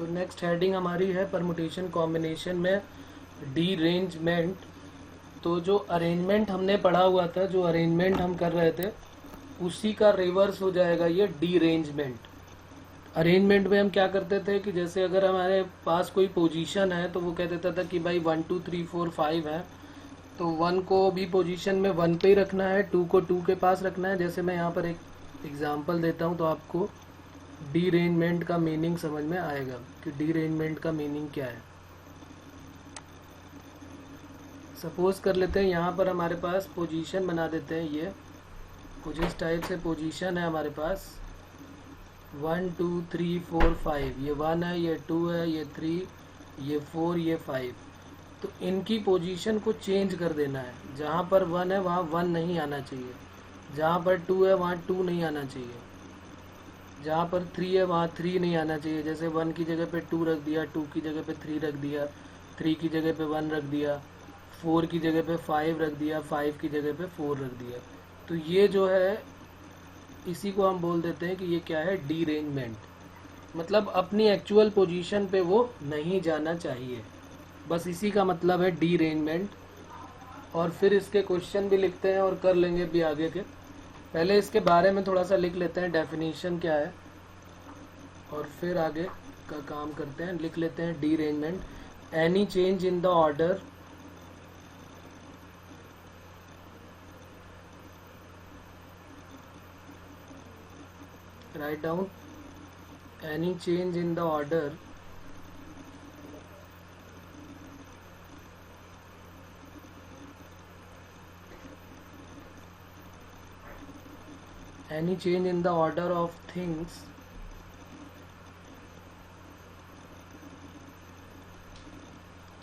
तो next heading हमारी है परमुटेशन कॉम्बिनेशन में डीरेंजमेंट। तो जो अरेंजमेंट हमने पढ़ा हुआ था, जो अरेंजमेंट हम कर रहे थे, उसी का रिवर्स हो जाएगा ये डीरेंजमेंट। अरेंजमेंट में हम क्या करते थे कि जैसे अगर हमारे पास कोई पोजीशन है तो वो कह देता था कि भाई 1 2 3 4 5 है, तो 1 को भी पोजीशन में 1 पे ही रखना है, 2 को 2 के पास रखना है। जैसे मैं यहाँ पर एक एग्जांपल देता हूँ तो आपको डीरेंजमेंट का मीनिंग समझ में आएगा कि डीरेंजमेंट का मीनिंग क्या है। सपोज कर लेते हैं यहाँ पर हमारे पास पोजीशन बना देते हैं, ये कुछ इस टाइप से पोजीशन है हमारे पास 1 2 3 4 5, ये 1 है, ये 2 है, ये 3, ये 4, ये 5। तो इनकी पोजीशन को चेंज कर देना है। जहाँ पर 1 है वहाँ 1 नहीं आना चाहिए, जहाँ पर 2 है वहाँ 2 नहीं आना चाहिए, जहाँ पर 3 है वहाँ 3 नहीं आना चाहिए। जैसे 1 की जगह पे 2 रख दिया, 2 की जगह पे 3 रख दिया, 3 की जगह पे 1 रख दिया, 4 की जगह पे 5 रख दिया, 5 की जगह पे 4 रख दिया। तो ये जो है इसी को हम बोल देते हैं कि ये क्या है, डीरेंजमेंट। मतलब अपनी एक्चुअल पोजीशन पे वो नहीं जाना चाहिए, बस इसी का मतलब है डीरेंजमेंट। और फिर इसके क्वेश्चन भी लिखते हैं और कर लेंगे भी आगे के। पहले इसके बारे में थोड़ा सा लिख लेते हैं, डेफिनेशन क्या है, और फिर आगे का काम करते हैं। लिख लेते हैं derangement, any change in the order write down any change in the order any change in the order of things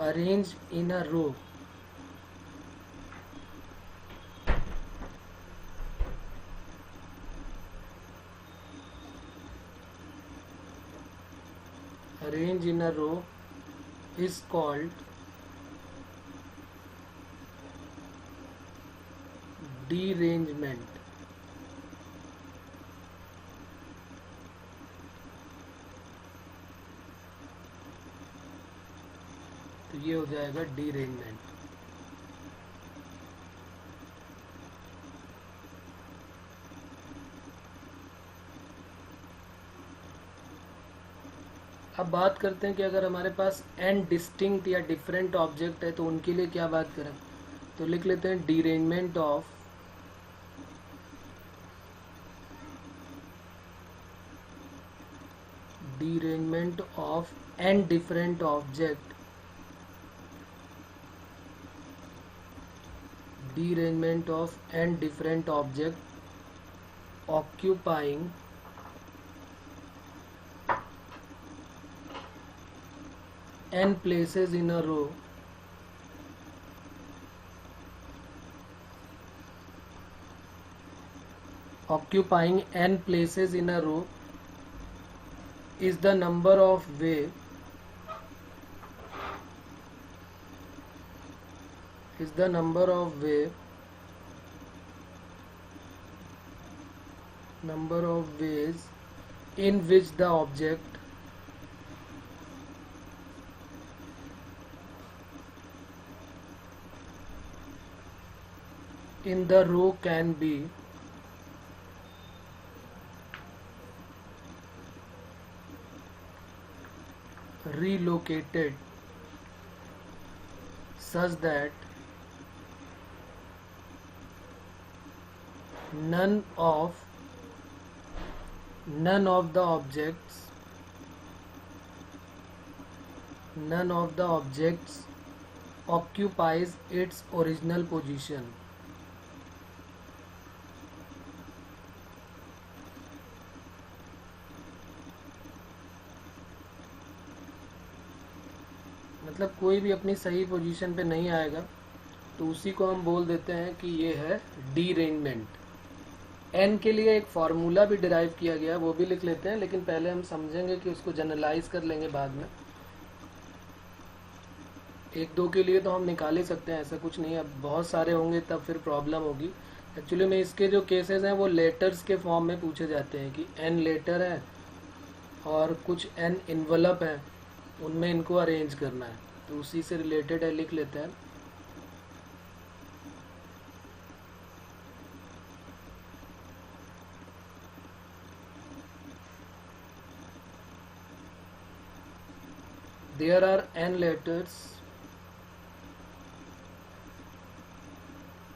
arranged in a row arranged in a row is called derangement। तो ये हो जाएगा derangement. अब बात करते हैं कि अगर हमारे पास एन डिस्टिंक्ट या डिफरेंट ऑब्जेक्ट है तो उनके लिए क्या बात करें। तो लिख लेते हैं derangement of n different object, derangement of n different object occupying n places in a row is the number of way ways in which the object in the row can be relocated such that none of the objects occupies its original position। मतलब कोई भी अपनी सही position पे नहीं आएगा तो उसी को हम बोल देते हैं कि ये है डीरेंजमेंट। एन के लिए एक फार्मूला भी डिराइव किया गया, वो भी लिख लेते हैं, लेकिन पहले हम समझेंगे कि उसको जनरलाइज कर लेंगे बाद में। एक दो के लिए तो हम निकाल ही सकते हैं, ऐसा कुछ नहीं है। अब बहुत सारे होंगे तब फिर प्रॉब्लम होगी। एक्चुअली में इसके जो केसेस हैं वो लेटर्स के फॉर्म में पूछे जाते हैं कि एन लेटर है और कुछ n इन्वलप हैं, उनमें इनको अरेंज करना है, तो उसी से रिलेटेड है, लिख लेते हैं। There are n letters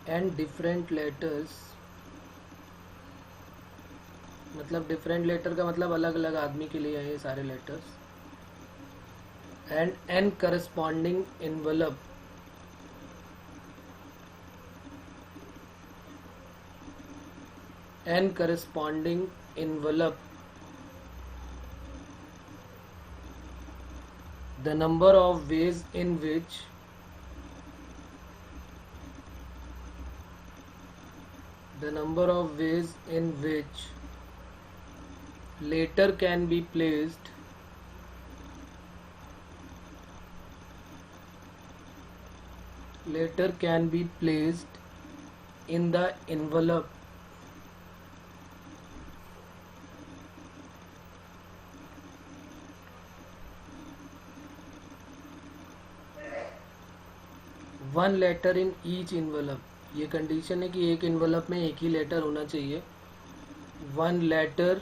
and different letters, मतलब डिफरेंट लेटर का मतलब अलग अलग आदमी के लिए है ये सारे letters, and n corresponding envelope, n corresponding envelope, the number of ways in which letter can be placed in the envelope one letter in each envelope. ये कंडीशन है कि एक इन्वलप में एक ही लेटर होना चाहिए। One letter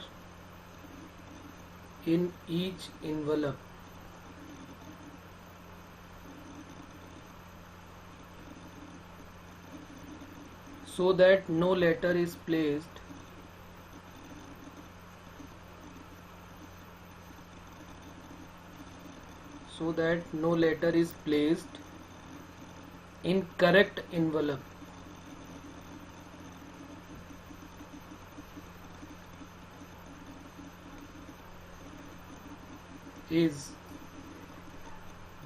in each envelope, so that no letter is placed in correct envelope, is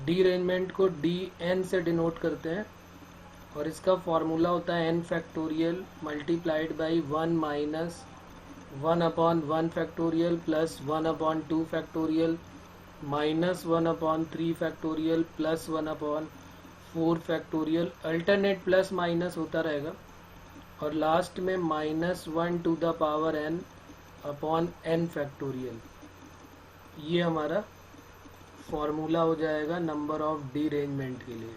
डीअरेंजमेंट को dn से डिनोट करते हैं और इसका फॉर्मूला होता है n factorial multiplied by 1 minus 1/1 factorial plus 1/2 factorial minus 1/3 factorial plus 1/4 factorial, alternate plus minus होता रहेगा, और लास्ट में -1 to the power n upon n factorial. ये हमारा फॉर्मूला हो जाएगा नंबर ऑफ डीअरेंजमेंट के लिए।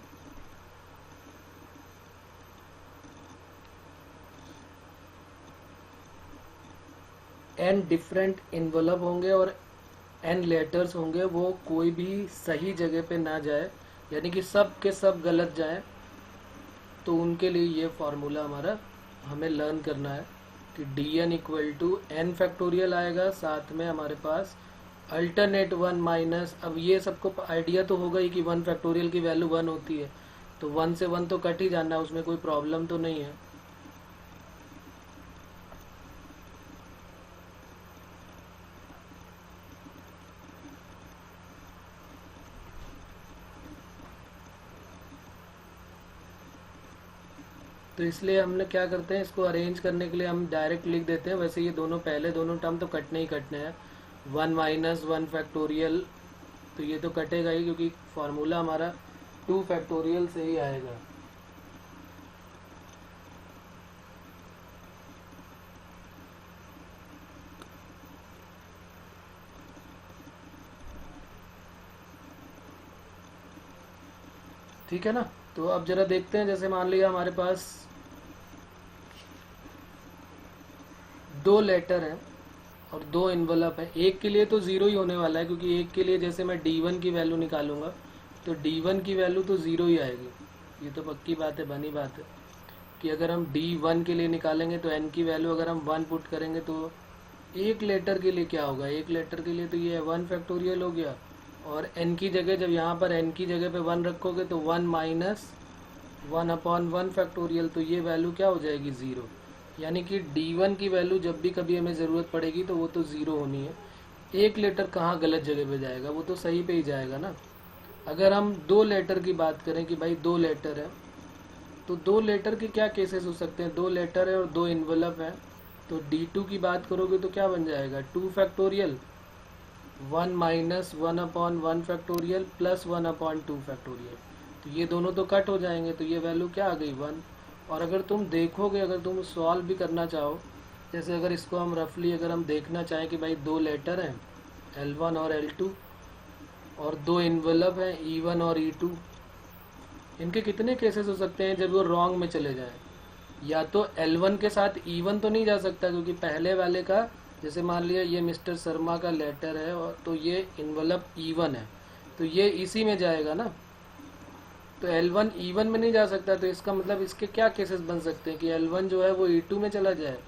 n डिफरेंट इन्वलप होंगे और n लेटर्स होंगे, वो कोई भी सही जगह पे ना जाए, यानी कि सब के सब गलत जाए, तो उनके लिए ये फॉर्मूला हमारा हमें लर्न करना है कि dn equal to n factorial आएगा, साथ में हमारे पास अल्टरनेट 1 माइनस, अब ये सबको आइडिया तो होगा ही कि 1 फैक्टोरियल की वैल्यू 1 होती है, तो 1 से 1 तो कट ही जाना है, उसमें कोई प्रॉब्लम तो नहीं है। तो इसलिए हमने क्या करते हैं, इसको अरेंज करने के लिए हम डायरेक्ट लिख देते हैं। वैसे ये दोनों पहले दोनों टर्म तो कटने ही कटने हैं, 1 माइनस 1 फैक्टोरियल, तो ये तो कटेगा ही क्योंकि फॉर्मूला हमारा 2 फैक्टोरियल से ही आएगा। ठीक है ना। तो अब जरा देखते हैं, जैसे मान लिया हमारे पास 2 लेटर हैं और 2 इन्वलप है, एक के लिए तो 0 ही होने वाला है, क्योंकि एक के लिए जैसे मैं d1 की वैल्यू निकालूंगा तो d1 की वैल्यू तो 0 ही आएगी। ये तो पक्की बात है, बनी बात है कि अगर हम d1 के लिए निकालेंगे तो n की वैल्यू अगर हम 1 पुट करेंगे तो एक लेटर के लिए क्या होगा, एक लेटर के लिए तो ये 1 फैक्टोरियल हो गया, और n की जगह जब यहाँ पर n की जगह पे 1 रखोगे तो 1 माइनस 1/1 फैक्टोरियल, तो ये वैल्यू क्या हो जाएगी 0। यानी कि d1 की वैल्यू जब भी कभी हमें ज़रूरत पड़ेगी तो वो तो 0 होनी है। एक लेटर कहाँ गलत जगह पे जाएगा, वो तो सही पे ही जाएगा ना। अगर हम 2 लेटर की बात करें कि भाई 2 लेटर है, तो 2 लेटर के क्या केसेस हो सकते हैं, 2 लेटर है और 2 इन्वलप है, तो d2 की बात करोगे तो क्या बन जाएगा 2 factorial 1 minus 1/1 factorial plus 1/2 factorial, तो ये दोनों तो कट हो जाएंगे, तो ये वैल्यू क्या आ गई 1। और अगर तुम देखोगे, अगर तुम सॉल्व भी करना चाहो, जैसे अगर इसको हम रफली अगर हम देखना चाहें कि भाई 2 लेटर हैं L1 और L2, और 2 इन्वेलप हैं E1 और E2। इनके कितने केसेस हो सकते हैं जब वो रॉन्ग में चले जाएं? या तो L1 के साथ E1 तो नहीं जा सकता, क्योंकि पहले वाले का, जैसे मान लिया ये मिस्टर शर्मा का लेटर है और तो ये इन्वेलप E1 है, तो ये इसी में जाएगा ना। तो L1 E1 में नहीं जा सकता, तो इसका मतलब इसके क्या केसेस बन सकते हैं कि L1 जो है वो E2 में चला जाए,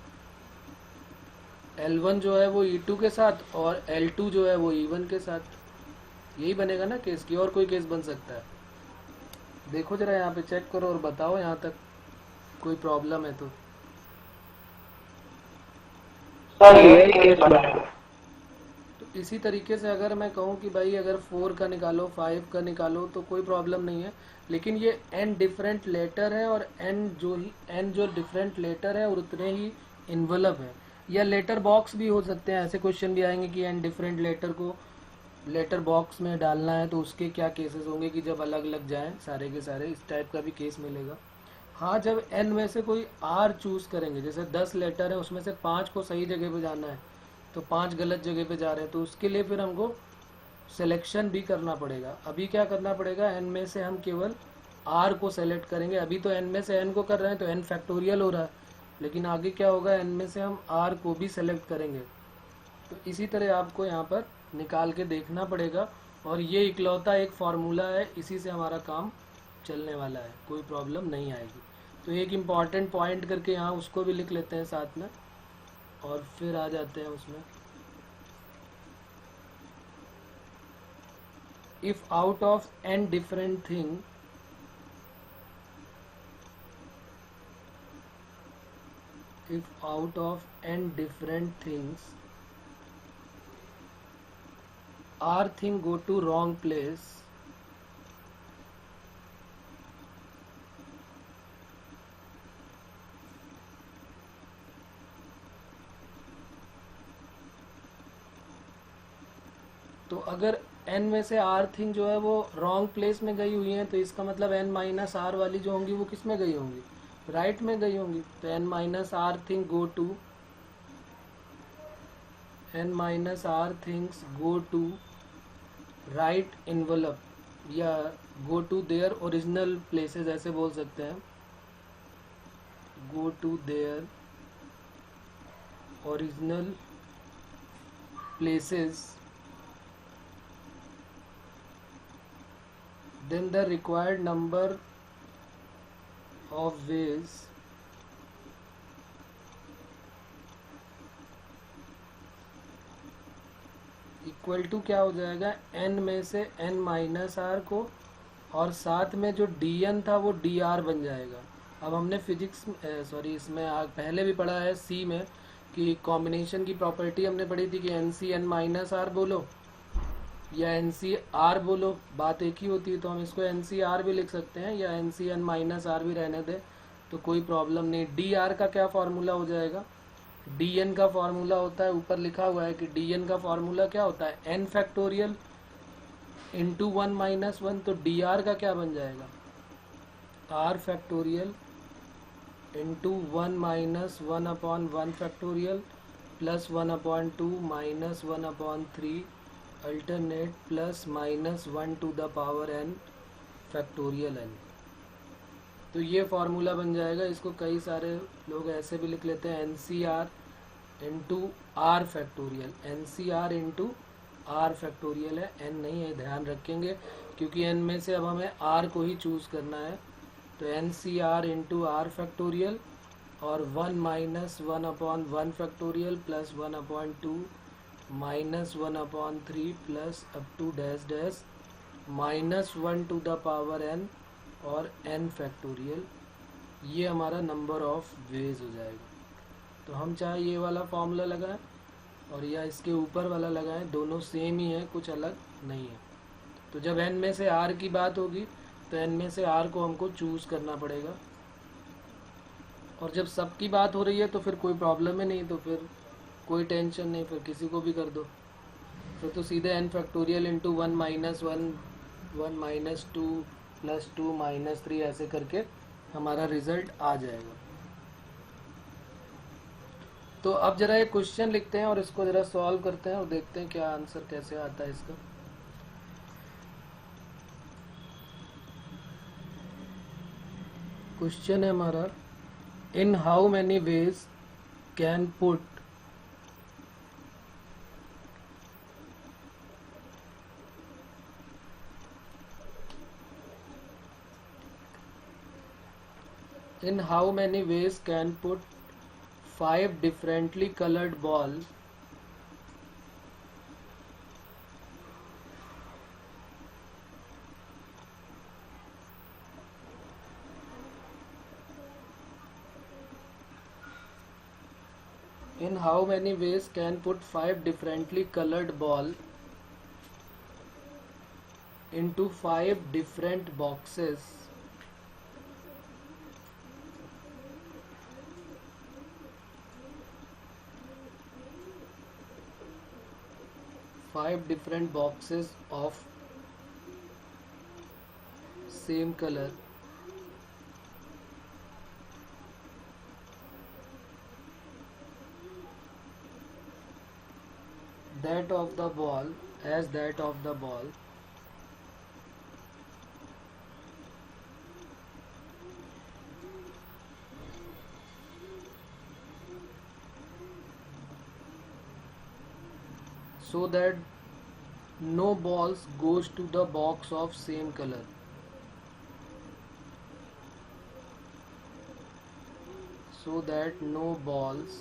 L1 जो है वो E2 के साथ, और L2 जो है वो E1 के साथ। यही बनेगा ना केस, की और कोई केस बन सकता है? देखो जरा यहाँ पे चेक करो और बताओ यहाँ तक कोई प्रॉब्लम है तो। तो इसी तरीके से अगर मैं कहूँ कि भाई अगर 4 का निकालो, 5 का निकालो, तो कोई प्रॉब्लम नहीं है। लेकिन ये n डिफरेंट लेटर है, और n जो डिफरेंट लेटर है और उतने ही इन्वेलप है, या लेटर बॉक्स भी हो सकते हैं। ऐसे क्वेश्चन भी आएंगे कि n डिफरेंट लेटर को लेटर बॉक्स में डालना है, तो उसके क्या केसेस होंगे कि जब अलग अलग जाएं सारे के सारे, इस टाइप का भी केस मिलेगा। हाँ, जब n में से कोई r चूज करेंगे, जैसे 10 लेटर है उसमें से 5 को सही जगह पे जाना है, तो 5 गलत जगह पे जा रहे हैं, तो उसके लिए फिर हमको सिलेक्शन भी करना पड़ेगा। अभी क्या करना पड़ेगा, n में से हम केवल r को सेलेक्ट करेंगे। अभी तो n में से n को कर रहे हैं तो n फैक्टोरियल हो रहा है, लेकिन आगे क्या होगा, n में से हम r को भी सेलेक्ट करेंगे। तो इसी तरह आपको यहाँ पर निकाल के देखना पड़ेगा, और ये इकलौता एक फार्मूला है, इसी से हमारा काम चलने वाला है, कोई प्रॉब्लम नहीं आएगी। तो एक इम्पॉर्टेंट पॉइंट करके यहाँ उसको भी लिख लेते हैं साथ में, और फिर आ जाते हैं उसमें। If out of n different thing, if out of n different things r thing go to wrong place, तो अगर n में से r थिंग जो है वो रॉन्ग प्लेस में गई हुई है, तो इसका मतलब n माइनस आर वाली जो होंगी वो किस में गई होंगी, राइट में गई होंगी। तो n minus r thing go to, n minus r things go to right envelope, या go to their original places, ऐसे बोल सकते हैं, go to their original places, then the required number of ways equal to क्या हो जाएगा, n में से n माइनस आर को, और साथ में जो dn था वो dr बन जाएगा। अब हमने फिजिक्स सॉरी इसमें पहले भी पढ़ा है सी में कि कॉम्बिनेशन की प्रॉपर्टी हमने पढ़ी थी कि NC n माइनस आर बोलो या NCR बोलो, बात एक ही होती है। तो हम इसको NCR भी लिख सकते हैं या NCn माइनस आर भी रहने दें, तो कोई प्रॉब्लम नहीं। DR का क्या फार्मूला हो जाएगा, DN का फार्मूला होता है, ऊपर लिखा हुआ है कि DN का फार्मूला क्या होता है, n फैक्टोरियल इंटू 1 माइनस 1। तो DR का क्या बन जाएगा, R factorial into 1 minus 1 upon 1 factorial plus 1 upon 2 minus 1 upon 3 alternate plus minus 1 to the power n factorial n। तो ये फार्मूला बन जाएगा। इसको कई सारे लोग ऐसे भी लिख लेते हैं, NCR into R factorial, NCR into R factorial है, n नहीं है, ध्यान रखेंगे, क्योंकि n में से अब हमें r को ही चूज़ करना है। तो NCR इंटू आर फैक्टोरियल और 1 minus 1 upon 1 factorial plus 1 upon 2 minus 1 upon 3 plus up to dash dash minus 1 to the power n और n फैक्टोरियल। ये हमारा नंबर ऑफ वेज हो जाएगा। तो हम चाहे ये वाला फॉर्मूला लगाएं और या इसके ऊपर वाला लगाएं, दोनों सेम ही है, कुछ अलग नहीं है। तो जब n में से r की बात होगी तो n में से r को हमको चूज़ करना पड़ेगा, और जब सबकी बात हो रही है तो फिर कोई प्रॉब्लम ही नहीं, तो फिर कोई टेंशन नहीं, फिर किसी को भी कर दो। फिर तो सीधे n factorial into 1 minus 1 minus 2 plus 2 minus 3 ऐसे करके हमारा रिजल्ट आ जाएगा। तो अब जरा एक क्वेश्चन लिखते हैं और इसको जरा सॉल्व करते हैं और देखते हैं क्या आंसर कैसे आता है इसका। क्वेश्चन है हमारा, in how many ways can put in how many ways can put 5 differently colored ball in how many ways can put 5 differently colored ball into 5 different boxes of same color that of the ball so that no balls goes to the box of same color. So that no balls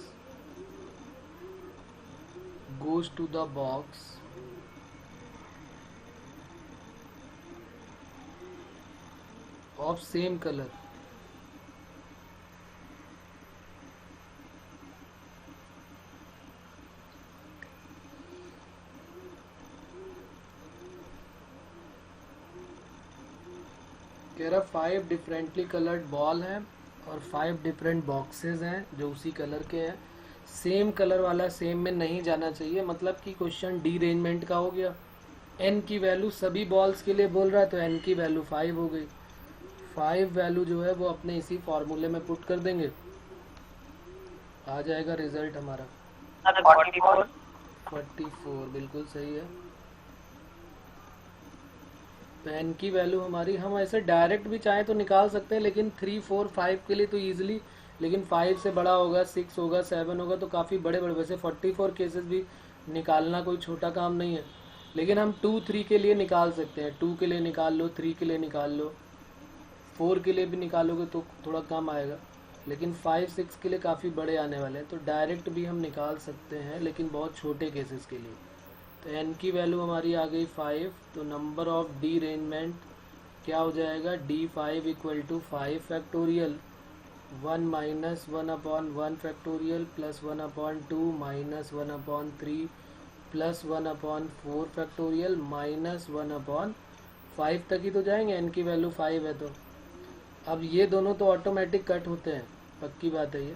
goes to the box of same color. कह रहा 5 differently coloured ball हैं और 5 different boxes हैं जो उसी colour के हैं। Same colour वाला सेम में नहीं जाना चाहिए, मतलब कि क्वेश्चन डी अरेंजमेंट का हो गया। एन की वैल्यू सभी बॉल्स के लिए बोल रहा है तो एन की वैल्यू 5 हो गई। 5 वैल्यू जो है वो अपने इसी फॉर्मूले में पुट कर देंगे, आ जाएगा रिजल्ट हमारा 44। बिल्कुल सही है। तो एन की वैल्यू हमारी, हम ऐसे डायरेक्ट भी चाहें तो निकाल सकते हैं, लेकिन 3, 4, 5 के लिए तो ईजिली, लेकिन 5 से बड़ा होगा, 6 होगा, 7 होगा तो काफ़ी बड़े बड़े, वैसे 44 केसेस भी निकालना कोई छोटा काम नहीं है, लेकिन हम 2, 3 के लिए निकाल सकते हैं। 2 के लिए निकाल लो, 3 के लिए निकाल लो, 4 के लिए भी निकालोगे तो थोड़ा कम आएगा, लेकिन 5, 6 के लिए काफ़ी बड़े आने वाले हैं, तो डायरेक्ट भी हम निकाल सकते हैं, लेकिन बहुत छोटे केसेस के लिए। तो एन की वैल्यू हमारी आ गई 5, तो नंबर ऑफ डी अरेंजमेंट क्या हो जाएगा, D5 equal to 5 factorial 1 minus 1/1 factorial plus 1/2 minus 1/3 plus 1/4 factorial minus 1/5 तक ही तो जाएंगे, एन की वैल्यू 5 है। तो अब ये दोनों तो ऑटोमेटिक कट होते हैं, पक्की बात है ये,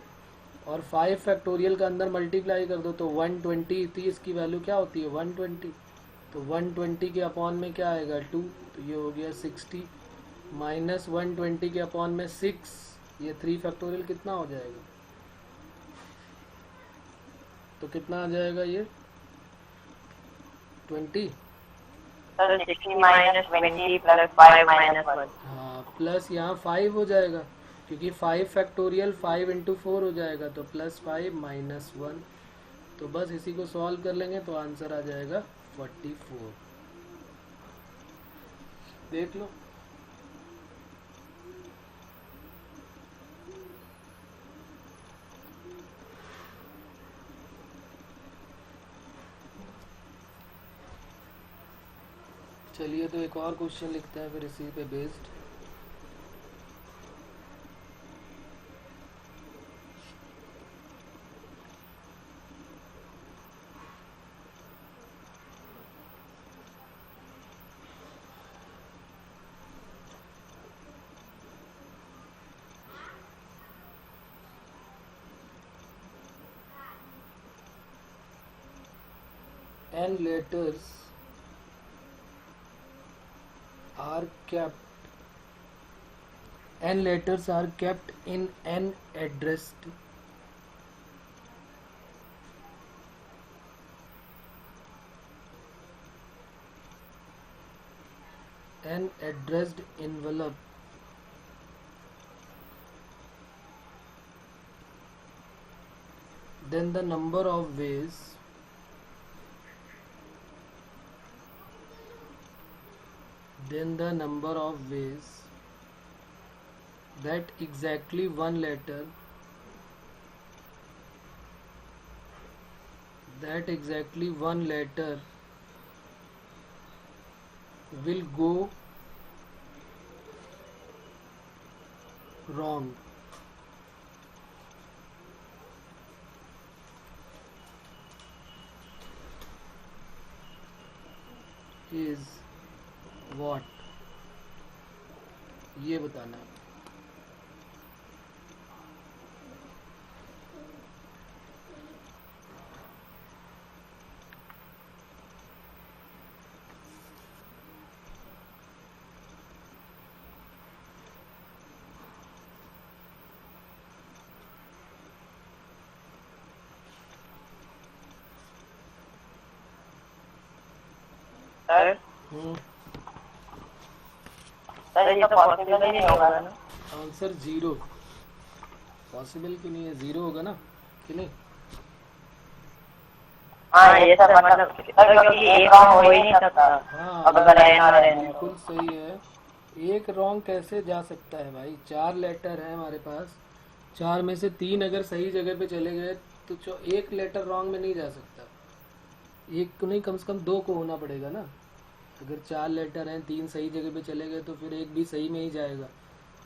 और 5 फैक्टोरियल का अंदर मल्टीप्लाई कर दो तो 120 थी, इसकी वैल्यू क्या होती है 120, तो 120 के अपॉन में क्या आएगा 2, तो ये हो गया 60 माइनस 120 के अपॉन में 6, ये 3 फैक्टोरियल कितना हो जाएगा, तो कितना आ जाएगा ये 20, हाँ प्लस यहाँ 5 हो जाएगा, क्योंकि 5 फैक्टोरियल 5 इंटू 4 हो जाएगा, तो प्लस 5 माइनस 1, तो बस इसी को सॉल्व कर लेंगे तो आंसर आ जाएगा 44। देख लो, चलिए तो एक और क्वेश्चन लिखते हैं फिर इसी पे based. N letters are kept in an addressed an addressed envelope, then the number of ways that exactly one letter will go wrong is what, ये बताना है। सर सर ये तो पॉसिबल ही नहीं होगा ना। आंसर 0। पॉसिबल क्यों नहीं है, 0 होगा ना कि नहीं? हाँ ये सर मतलब सर क्योंकि एक रॉन्ग हो ही नहीं सकता। हाँ अगर एन और एन बिल्कुल सही है। एक रॉन्ग कैसे जा सकता है भाई? 4 लेटर है हमारे पास, 4 में से 3 अगर सही जगह पे चले गए तो एक लेटर रॉन्ग में नहीं जा सकता। एक को नहीं, कम से कम 2 को होना पड़ेगा ना। अगर 4 लेटर हैं, 3 सही जगह पे चले गए तो फिर एक भी सही में ही जाएगा।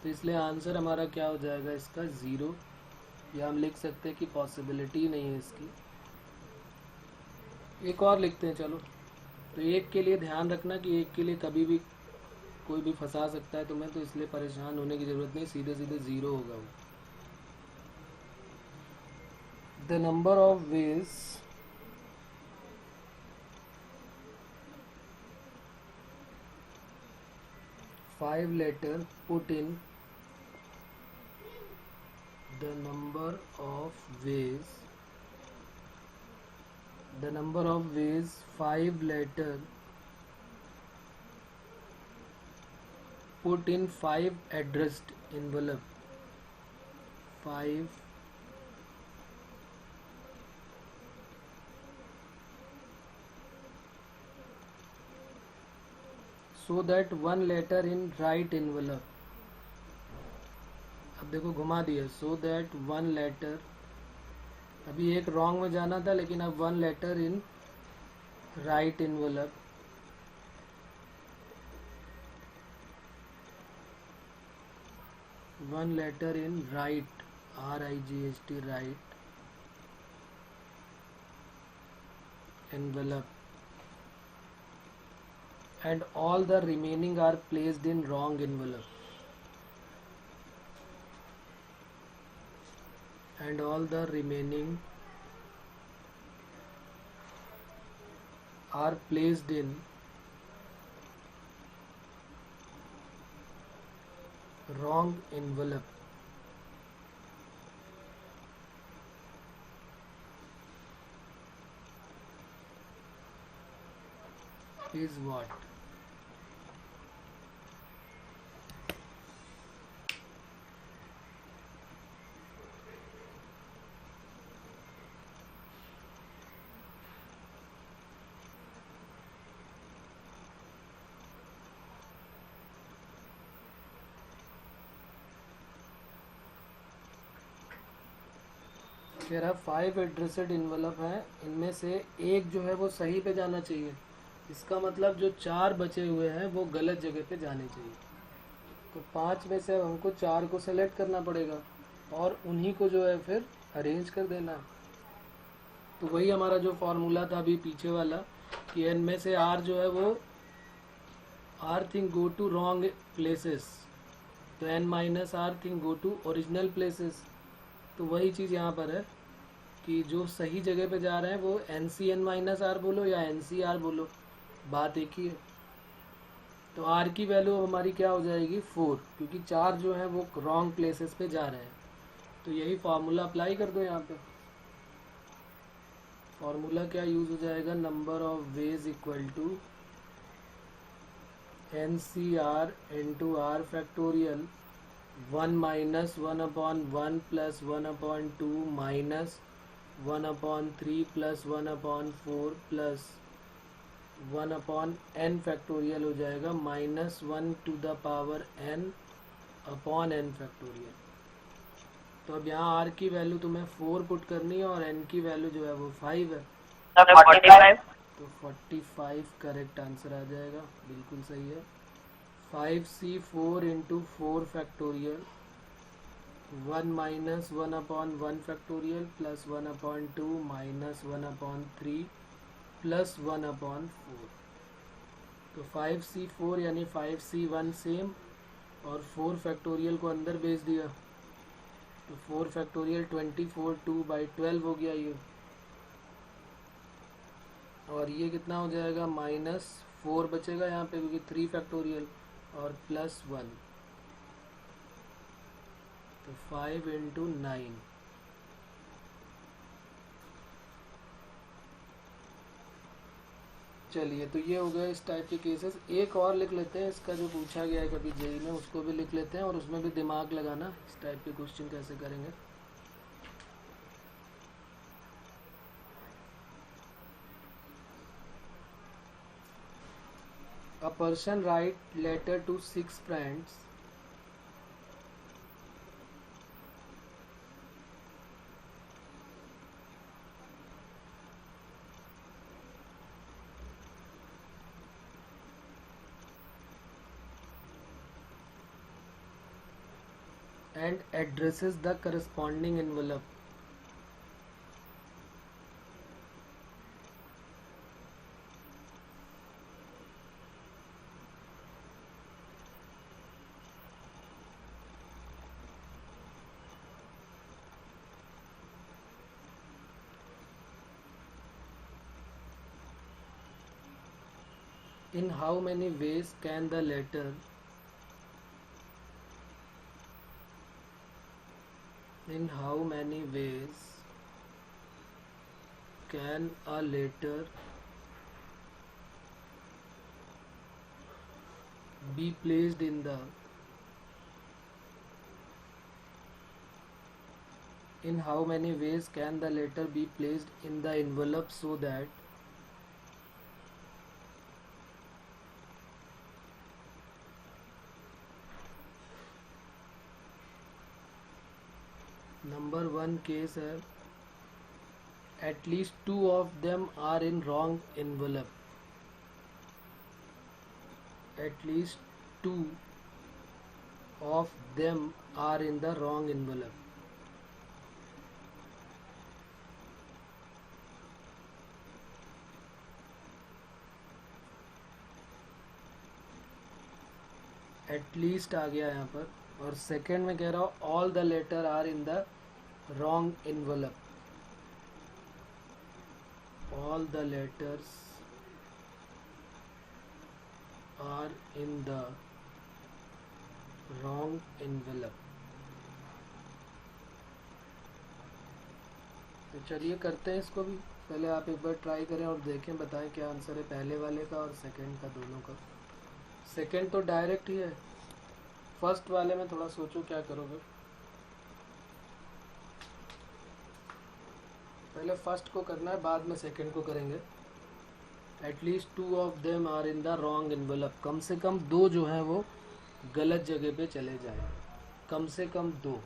तो इसलिए आंसर हमारा क्या हो जाएगा इसका? 0। या हम लिख सकते हैं कि पॉसिबिलिटी नहीं है इसकी। एक और लिखते हैं चलो। तो एक के लिए ध्यान रखना कि एक के लिए कभी भी कोई भी फंसा सकता है तुम्हें, तो इसलिए परेशान होने की ज़रूरत नहीं, सीधे सीधे 0 होगा वो। The number of veg five letter put in the number of ways 5 letter put in 5 addressed envelope, 5 so that one letter in right envelope। अब देखो घुमा दिया, so that one letter, अभी एक रॉन्ग में जाना था लेकिन अब one letter in right envelope, one letter in right, RIGHT, right envelope, and all the remaining are placed in wrong envelope, and all the remaining are placed in wrong envelope is what? कह रहा 5 एड्रेसेड envelope हैं, इनमें से एक जो है वो सही पे जाना चाहिए। इसका मतलब जो 4 बचे हुए हैं वो गलत जगह पे जाने चाहिए। तो 5 में से हमको 4 को सेलेक्ट करना पड़ेगा और उन्हीं को जो है फिर अरेंज कर देना। तो वही हमारा जो फॉर्मूला था अभी पीछे वाला कि एन में से आर जो है वो r thing go to wrong places, तो n minus r thing go to original places. तो वही चीज़ यहाँ पर है कि जो सही जगह पे जा रहे हैं वो N C N minus R बोलो या एन सी आर बोलो, बात एक ही है। तो आर की वैल्यू अब हमारी क्या हो जाएगी? 4, क्योंकि 4 जो है वो रॉन्ग प्लेसेस पे जा रहे हैं। तो यही फार्मूला अप्लाई कर दो यहाँ पे। फार्मूला क्या यूज़ हो जाएगा? Number of ways equal to N C R into R factorial 1 minus 1/1 plus 1/2 minus 1/3 plus 1/4 plus 1/n factorial हो जाएगा -1 to the power n upon n factorial. तो अब यहाँ r की वैल्यू तुम्हें 4 पुट करनी है और n की वैल्यू जो है वो 5 है। सर 45 तो 45 करेक्ट आंसर आ जाएगा, बिल्कुल सही है। 5c4 into 4 factorial 1 minus 1/1 factorial plus 1/2 minus 1/3 plus 1/4। तो 5c4 यानी 5c1 सेम और 4 फैक्टोरियल को अंदर भेज दिया, तो 4 फैक्टोरियल 24 2/12 हो गया ये। और ये कितना हो जाएगा, -4 बचेगा यहाँ पे क्योंकि 3 फैक्टोरियल और +1, तो 5 इंटू 9। चलिए, तो ये हो गया इस टाइप के केसेस। एक और लिख लेते हैं, इसका जो पूछा गया है कभी जेई में, उसको भी लिख लेते हैं और उसमें भी दिमाग लगाना इस टाइप के क्वेश्चन कैसे करेंगे। A person write letter to 6 friends and addresses the corresponding envelope. In how many ways can the letter in how many ways can a letter be placed in the in how many ways can the letter be placed in the envelope so that number 1 case है at least 2 of them are in wrong envelope, at least 2 of them are in the wrong envelope. At least आ गया यहाँ पर। और second में कह रहा हूँ all the letter are in the wrong envelope, all the letters are in the wrong envelope. तो चलिए करते हैं इसको भी। पहले आप एक बार ट्राई करें और देखें, बताएं क्या आंसर है पहले वाले का और सेकंड का, दोनों का। सेकंड तो डायरेक्ट ही है, फर्स्ट वाले में थोड़ा सोचो क्या करोगे। पहले फर्स्ट को करना है, बाद में सेकंड को करेंगे। At least 2 of them are in the wrong envelope, कम से कम 2 जो हैं वो गलत जगह पे चले जाए, कम से कम 2।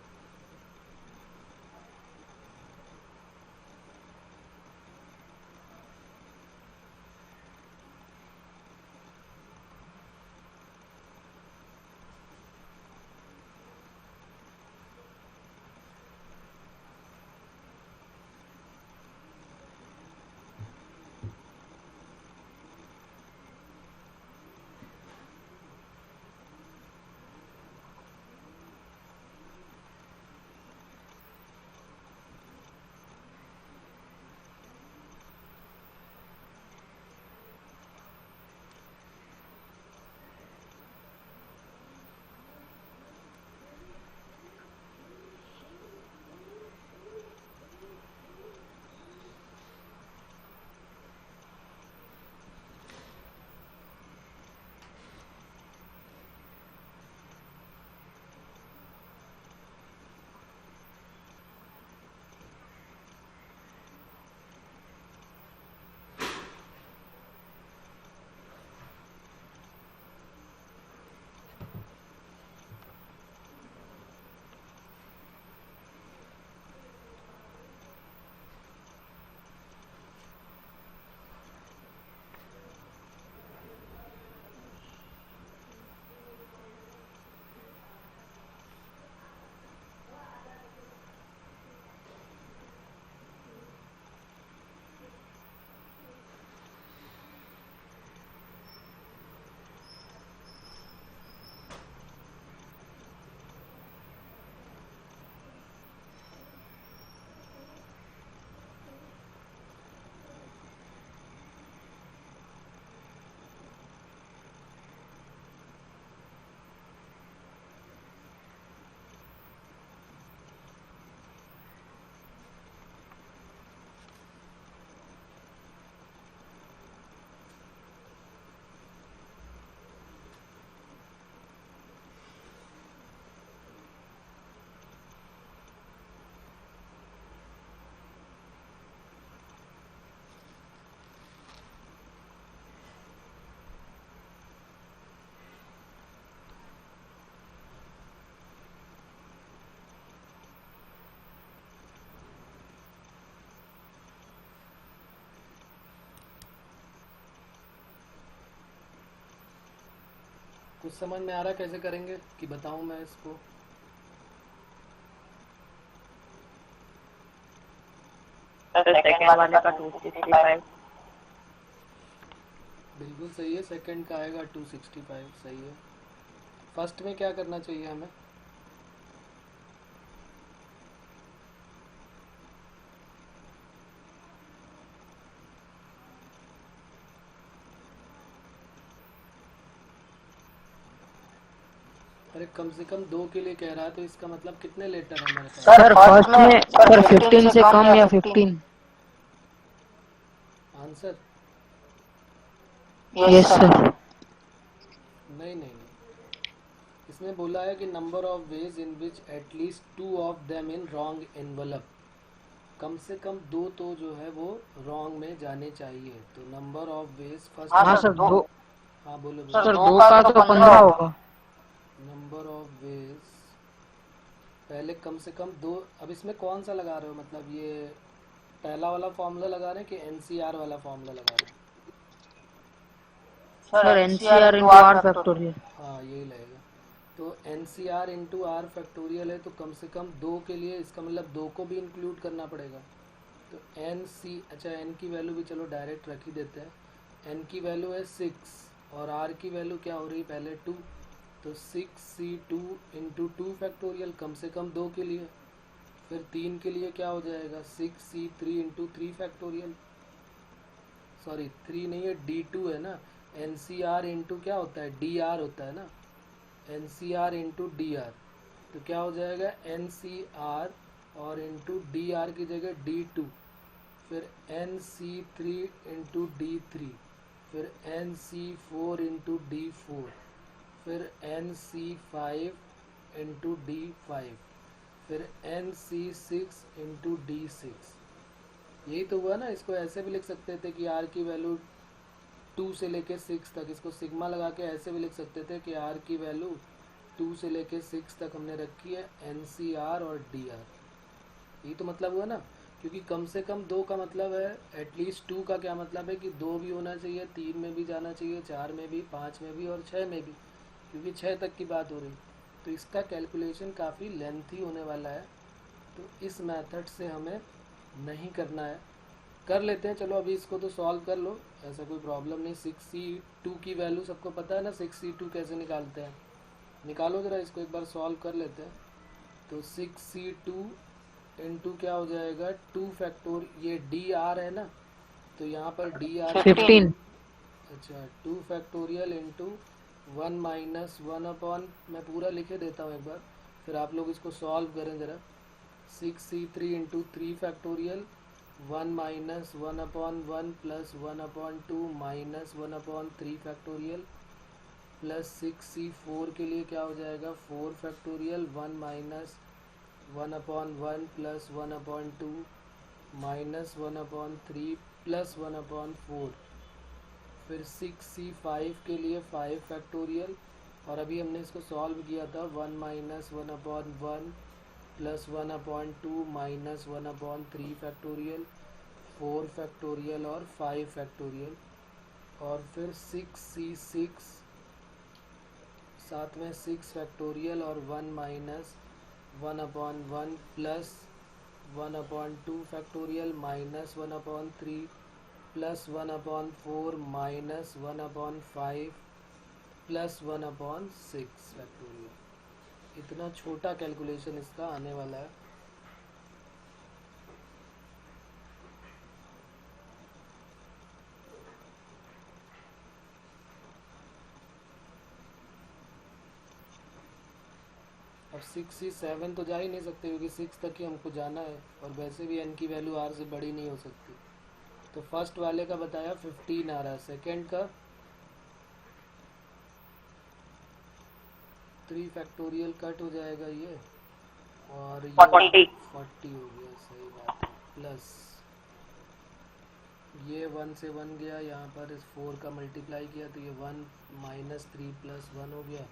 कुछ समझ में आ रहा कैसे करेंगे कि बताऊं मैं इसको? सर सेकंड वाले का 265। बिल्कुल सही है, सेकंड का आएगा 265, सही है। फर्स्ट में क्या करना चाहिए हमें? अरे कम से कम 2 के लिए कह रहा है, तो इसका मतलब कितने लेटर है हमारे पास? सर फर्स्ट में सर 15 से कम या 15। आंसर? Yes sir. नहीं नहीं नहीं, इसने बोला है कि number of ways in which at least 2 of them in wrong envelope. कम से कम 2 तो जो है वो रॉन्ग में जाने चाहिए। तो नंबर ऑफ वेज फर्स्ट। हाँ सर 2। हाँ बोलो सर बोलो। 2 का तो 15 होगा। नंबर ऑफ वेज पहले कम से कम 2। अब इसमें कौन सा लगा रहे हो, मतलब ये पहला वाला फॉर्मूला लगा रहे हैं कि एनसीआर वाला फॉर्मूला लगा रहे हैं? Sir NCR into R factorial. हाँ यही लगेगा। तो N C R into R factorial है, तो कम से कम 2 के लिए इसका मतलब 2 को भी इंक्लूड करना पड़ेगा। तो एन सी, अच्छा एन की वैल्यू भी चलो डायरेक्ट रख ही देते हैं। एन की वैल्यू है 6 और आर की वैल्यू क्या हो रही है पहले 2। तो 6c2 इंटू 2 फैक्टोरियल कम से कम 2 के लिए। फिर 3 के लिए क्या हो जाएगा 6c3 इंटू 3 फैक्टोरियल। सॉरी 3 नहीं है, d2 है ना। एन सी आर इंटू क्या होता है, डी आर होता है ना। N C R into D R, तो क्या हो जाएगा एन सी आर और इंटू डी आर की जगह D2। फिर N C three into D3। फिर N C four into D4। फिर N C five into D5। फिर N C six into D6। यही तो हुआ ना। इसको ऐसे भी लिख सकते थे कि आर की वैल्यू 2 से लेके 6 तक, इसको सिग्मा लगा के ऐसे भी लिख सकते थे कि आर की वैल्यू 2 से लेके 6 तक हमने रखी है एन सी आर और डी आर। यही तो मतलब हुआ ना। क्योंकि कम से कम 2 का मतलब है एटलीस्ट 2 का क्या मतलब है कि 2 भी होना चाहिए, 3 में भी जाना चाहिए, 4 में भी, 5 में भी और 6 में भी, क्योंकि 6 तक की बात हो रही। तो इसका कैलकुलेशन काफ़ी लेंथी होने वाला है, तो इस मेथड से हमें नहीं करना है। कर लेते हैं चलो, अभी इसको तो सॉल्व कर लो, ऐसा कोई प्रॉब्लम नहीं। 6c2 की वैल्यू सबको पता है ना, 6c2 कैसे निकालते हैं। निकालो ज़रा इसको, एक बार सॉल्व कर लेते हैं। तो 6c2 इंटू क्या हो जाएगा 2 फैक्टोर, ये डी आर है ना, तो यहाँ पर डी आर 15। अच्छा 2 फैक्टोरियल इंटू 1 माइनस 1 अपॉन, मैं पूरा लिखे देता हूँ एक बार, फिर आप लोग इसको सॉल्व करें ज़रा। 6c3 into 3 factorial 1 minus 1 upon 1 plus 1 upon 2 minus 1 upon 3 factorial plus 6c4 के लिए क्या हो जाएगा 4 factorial 1 minus 1 upon 1 plus 1 upon 2 minus 1 upon 3 plus 1 upon 4। फिर 6c5 के लिए 5 फैक्टोरियल, और अभी हमने इसको सॉल्व किया था 1 minus 1 upon 1 plus 1 upon 2 minus 1 upon 3 factorial, 4 factorial और 5 फैक्टोरियल। और फिर 6c6 साथ में 6 फैक्टोरियल और 1 minus 1 upon 1 plus 1 upon 2 factorial minus 1 upon 3 plus 1 upon 4 minus 1 upon 5 plus 1 upon 6 factorial. इतना छोटा कैलकुलेशन इसका आने वाला है। अब 6c7 तो जा ही नहीं सकते क्योंकि 6 तक ही हमको जाना है, और वैसे भी n की वैल्यू r से बड़ी नहीं हो सकती। तो फर्स्ट वाले का बताया 15 आ रहा है, सेकेंड का 3 फैक्टोरियल कट हो जाएगा ये, और ये 40 हो गया, सही बात है। प्लस ये 1 से 1 गया, यहाँ पर इस 4 का मल्टीप्लाई किया तो ये 1 माइनस 3 प्लस 1 हो गया,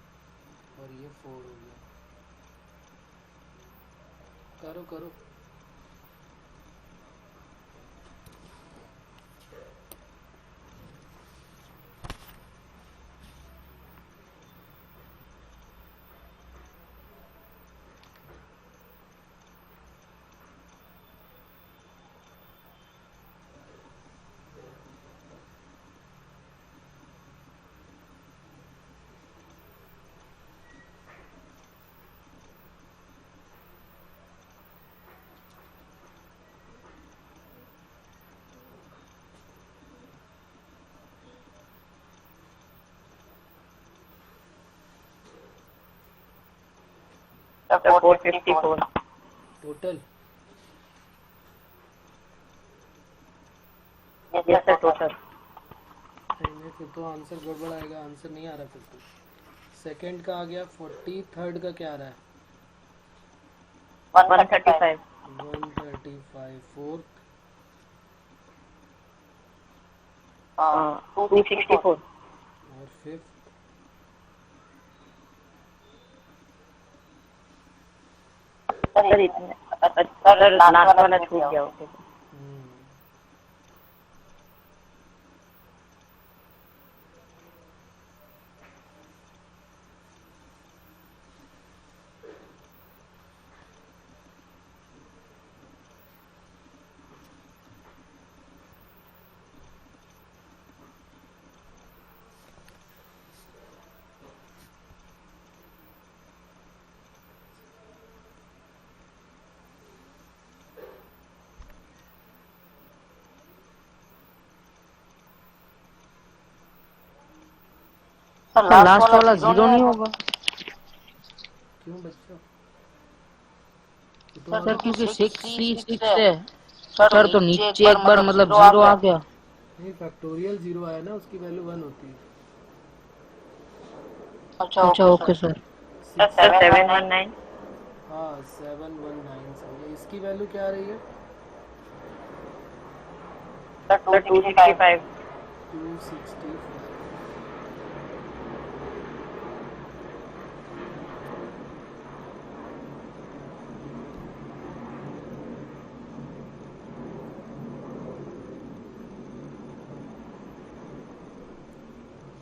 और ये 4 हो गया। करो करो। 454 टोटल। Yes sir total. नहीं फिर तो आंसर गड़बड़ आएगा, आंसर नहीं आ रहा फिर तो। सेकंड का आ गया 40, थर्ड का क्या आ रहा है? 135 135, फोर्थ 264 और फिफ्थ सर इतने सर लास्ट वाला छूट गया। ओके लास्ट वाला 0 नहीं होगा क्यों बच्चों? सर, क्योंकि 6 है सर, तो नीचे एक बार मतलब 0 आ गया। नहीं, फैक्टोरियल 0 आया ना, उसकी वैल्यू 1 होती है। अच्छा ओके सर। सर 719 हाँ 719 सही है। इसकी वैल्यू क्या आ रही है? सर 265 265।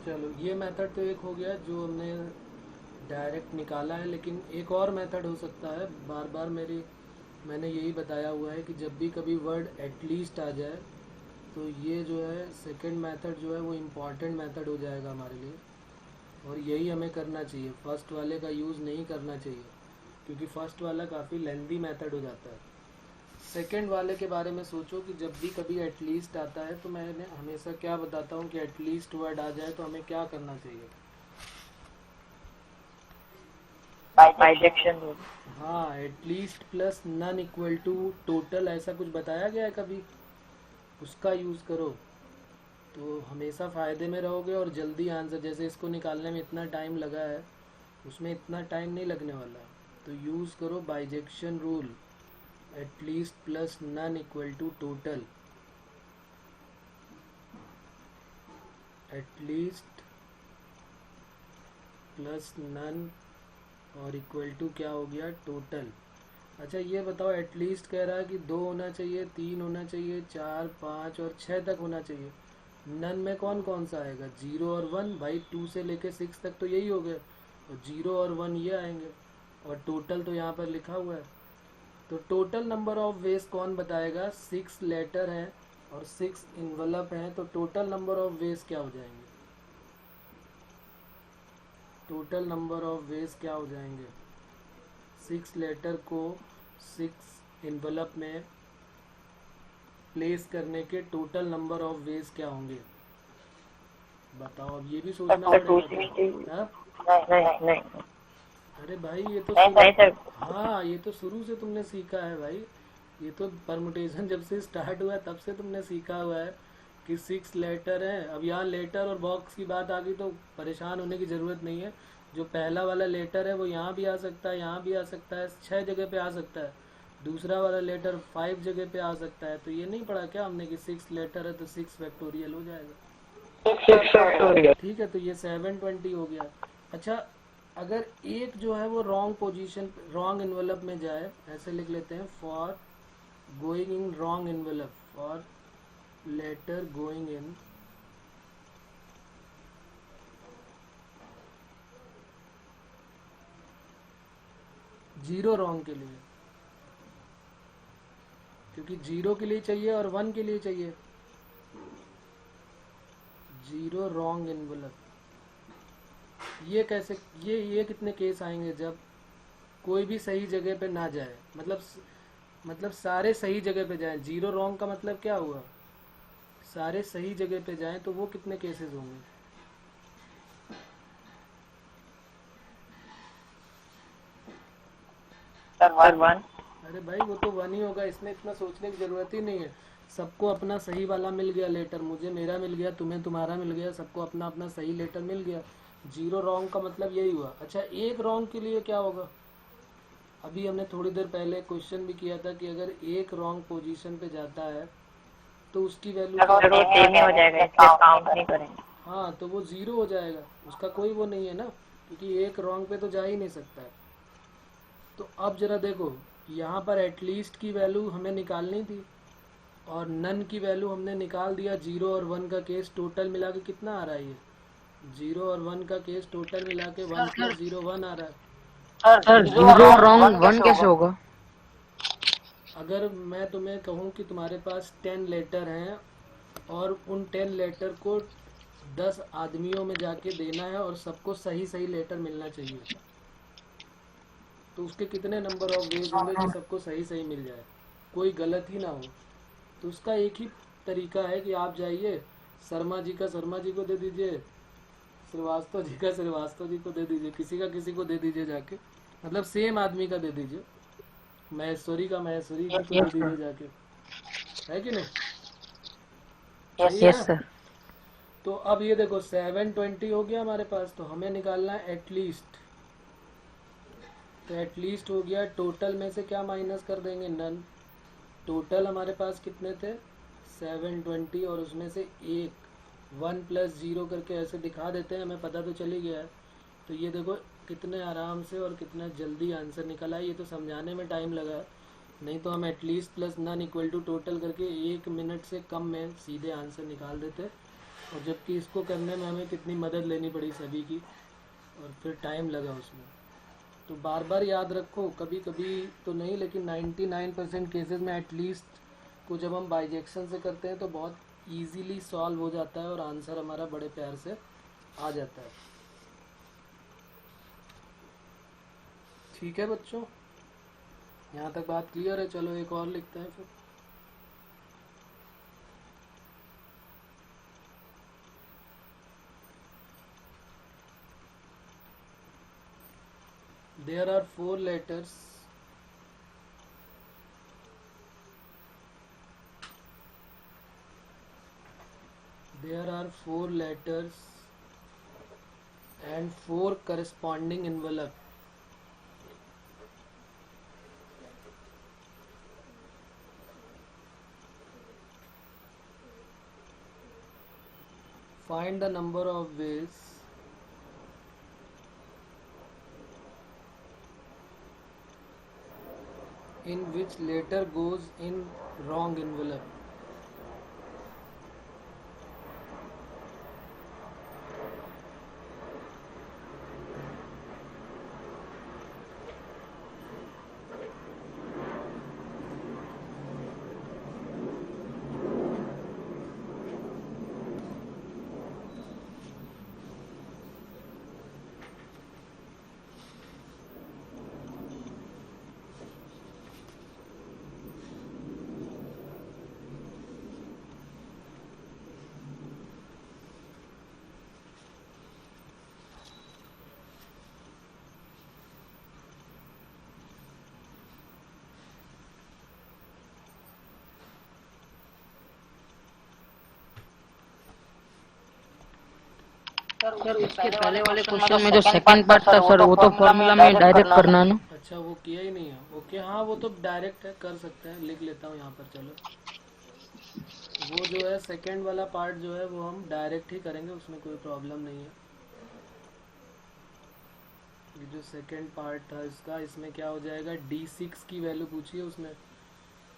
चलो ये मेथड तो एक हो गया जो हमने डायरेक्ट निकाला है, लेकिन एक और मेथड हो सकता है। बार बार मैंने यही बताया हुआ है कि जब भी कभी वर्ड एटलीस्ट आ जाए तो ये जो है सेकंड मेथड जो है वो इम्पॉर्टेंट मेथड हो जाएगा हमारे लिए, और यही हमें करना चाहिए। फर्स्ट वाले का यूज़ नहीं करना चाहिए क्योंकि फर्स्ट वाला काफ़ी लेंदी मेथड हो जाता है। सेकंड वाले के बारे में सोचो कि जब भी कभी एटलीस्ट आता है तो मैंने हमेशा क्या बताता हूँ कि एटलीस्ट वर्ड आ जाए तो हमें क्या करना चाहिए। Bijection rule. हाँ, at least plus none equal to total, ऐसा कुछ बताया गया है कभी? उसका यूज़ करो तो हमेशा फ़ायदे में रहोगे और जल्दी आंसर, जैसे इसको निकालने में इतना टाइम लगा है उसमें इतना टाइम नहीं लगने वाला। तो यूज़ करो bijection rule, at least plus none equal to total. At least plus none और इक्वल टू क्या हो गया? टोटल। अच्छा ये बताओ, एटलीस्ट कह रहा है कि 2 होना चाहिए, 3 होना चाहिए, 4, 5 और 6 तक होना चाहिए। नन में कौन कौन सा आएगा? 0 और 1। भाई 2 से लेके 6 तक तो यही हो गए, और 0 और 1 ये आएंगे, और टोटल तो यहाँ पर लिखा हुआ है। तो टोटल नंबर ऑफ वेज कौन बताएगा? 6 लेटर है और 6 इन्वेलप हैं, तो टोटल नंबर ऑफ वेज क्या हो जाएंगे? टोटल नंबर ऑफ वेज क्या हो जाएंगे? 6 लेटर को 6 इन्वेलप में प्लेस करने के टोटल नंबर ऑफ वेज क्या होंगे? बताओ, अब ये भी सोचना पड़ेगा। हाँ? नहीं अरे भाई ये तो नहीं सर। हाँ ये तो शुरू से तुमने सीखा है भाई, ये तो परमुटेशन जब से स्टार्ट हुआ है तब से तुमने सीखा हुआ है कि 6 लेटर है। अब यहाँ लेटर और बॉक्स की बात आ गई तो परेशान होने की ज़रूरत नहीं है। जो पहला वाला लेटर है वो यहाँ भी आ सकता है, यहाँ भी आ सकता है, 6 जगह पे आ सकता है। दूसरा वाला लेटर 5 जगह पे आ सकता है। तो ये नहीं पढ़ा क्या हमने कि 6 लेटर है तो 6 फैक्टोरियल हो जाएगा। ठीक है, तो ये 720 हो गया। अच्छा, अगर एक जो है वो रॉन्ग पोजीशन, रॉन्ग इन्वेलप में जाए, ऐसे लिख लेते हैं, for going in wrong envelope, for letter going in zero wrong के लिए, क्योंकि 0 के लिए चाहिए और 1 के लिए चाहिए। 0 रॉन्ग इन्वेलप, ये कैसे, ये कितने केस आएंगे जब कोई भी सही जगह पे ना जाए, मतलब सारे सही जगह पे जाएं। 0 रॉन्ग का मतलब क्या हुआ? सारे सही जगह पे जाएं, तो वो कितने केसेस होंगे? सर 1। अरे भाई वो तो 1 ही होगा, इसमें इतना सोचने की ज़रूरत ही नहीं है। सबको अपना सही वाला मिल गया लेटर, मुझे मेरा मिल गया, तुम्हें तुम्हारा मिल गया, सबको अपना अपना सही लेटर मिल गया। 0 रॉन्ग का मतलब यही हुआ। अच्छा, एक रॉन्ग के लिए क्या होगा? अभी हमने थोड़ी देर पहले क्वेश्चन भी किया था कि अगर एक रॉन्ग पोजीशन पे जाता है तो उसकी वैल्यू क्या सर वो होगी? 10 ही हो जाएगा, इसलिए काउंट नहीं करेंगे। हाँ, तो वो 0 हो जाएगा, उसका कोई वो नहीं है ना, क्योंकि एक रॉन्ग पे तो जा ही नहीं सकता है। तो अब जरा देखो, यहाँ पर एटलीस्ट की वैल्यू हमें निकालनी थी और नन की वैल्यू हमने निकाल दिया। 0 और 1 का केस टोटल मिला के कितना आ रहा है? ये 0 और 1 का केस टोटल मिला के 1 प्लस 0 1 आ रहा है। सर 0 रॉन्ग 1 कैसे होगा? अगर मैं तुम्हें कहूँ कि तुम्हारे पास 10 लेटर हैं और उन 10 लेटर को 10 आदमियों में जाके देना है और सबको सही सही लेटर मिलना चाहिए, तो उसके कितने नंबर ऑफ वेज होंगे कि सबको सही सही मिल जाए, कोई गलत ही ना हो? तो उसका एक ही तरीका है कि आप जाइए, शर्मा जी का शर्मा जी को दे दीजिए, श्रीवास्तव जी का श्रीवास्तव जी को दे दीजिए, किसी का किसी को दे दीजिए जाके, मतलब सेम आदमी का दे दीजिए, महेश्वरी का महेश्वरी जी को दे यस दीजिए सर। जाके। है कि नहीं? सही है यस ना? सर। तो अब ये देखो 720 हो गया हमारे पास, तो हमें निकालना है एटलीस्ट। तो एटलीस्ट हो गया, टोटल में से क्या माइनस कर देंगे? नन। टोटल हमारे पास कितने थे? 720, और उसमें से एक 1 प्लस 0 करके ऐसे दिखा देते हैं, हमें पता तो चल ही गया है। तो ये देखो कितने आराम से और कितना जल्दी आंसर निकल आया। ये तो समझाने में टाइम लगा है, नहीं तो हम at least plus none equal to total करके 1 मिनट से कम में सीधे आंसर निकाल देते। और जबकि इसको करने में हमें कितनी मदद लेनी पड़ी सभी की, और फिर टाइम लगा उसमें। तो बार बार याद रखो, कभी कभी तो नहीं, लेकिन 99% केसेस में एटलीस्ट को जब हम बाइजेक्शन से करते हैं तो बहुत इजीली सॉल्व हो जाता है और आंसर हमारा बड़े प्यार से आ जाता है। ठीक है बच्चों, यहाँ तक बात क्लियर है? चलो एक और लिखते हैं फिर। There are 4 letters and 4 corresponding envelope. Find the number of ways in which letter goes in wrong envelope. Sir उसके पहले वाले क्वेश्चन में जो सेकंड पार्ट था सर, वो तो फॉर्मूला में डायरेक्ट करना है ना? अच्छा, वो किया ही नहीं है? ओके, हाँ वो तो डायरेक्ट है, कर सकते हैं। लिख लेता हूँ यहाँ पर, चलो। वो जो है सेकंड वाला पार्ट जो है वो हम डायरेक्ट ही करेंगे, उसमें कोई प्रॉब्लम नहीं है। ये जो सेकंड पार्ट था इसका, इसमें क्या हो जाएगा? D6 की वैल्यू पूछी है उसमें,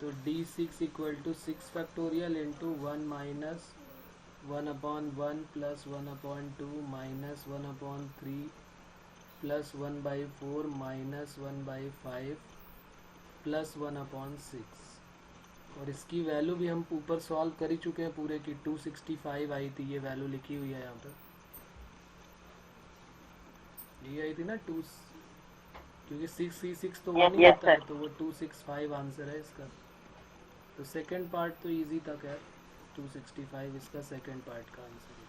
तो D6 equal to 6 factorial into 1 minus 1/1 plus 1/2 minus 1/3 plus 1/4 minus 1/5 plus 1/6। और इसकी वैल्यू भी हम ऊपर सॉल्व कर ही चुके हैं पूरे की, 265 आई थी, ये वैल्यू लिखी हुई है यहाँ पर। ये आई थी ना 2, क्योंकि 6C6 तो वो नहीं Yes, होता है, sir. तो वो 265 आंसर है इसका। तो सेकंड पार्ट तो इजी था खैर, 265 इसका सेकंड पार्ट का आंसर है।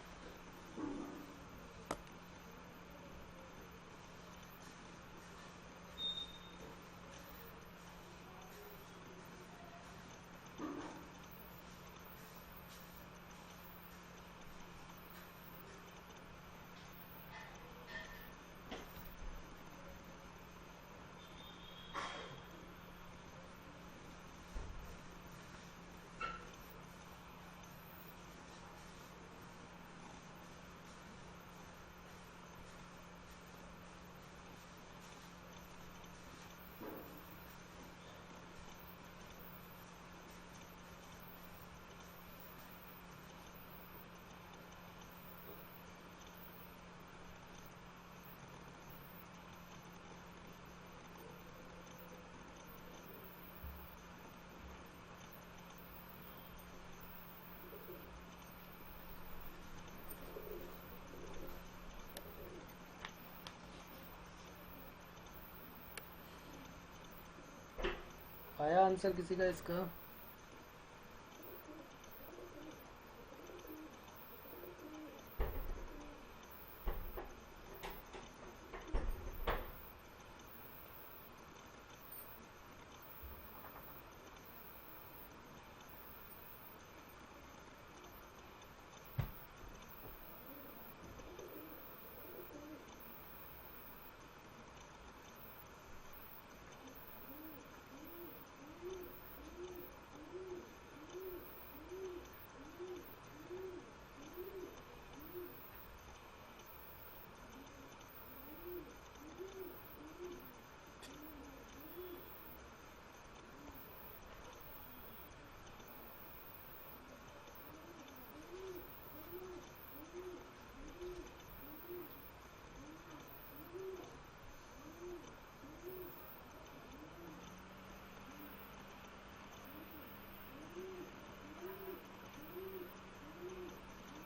आया आंसर किसी का इसका?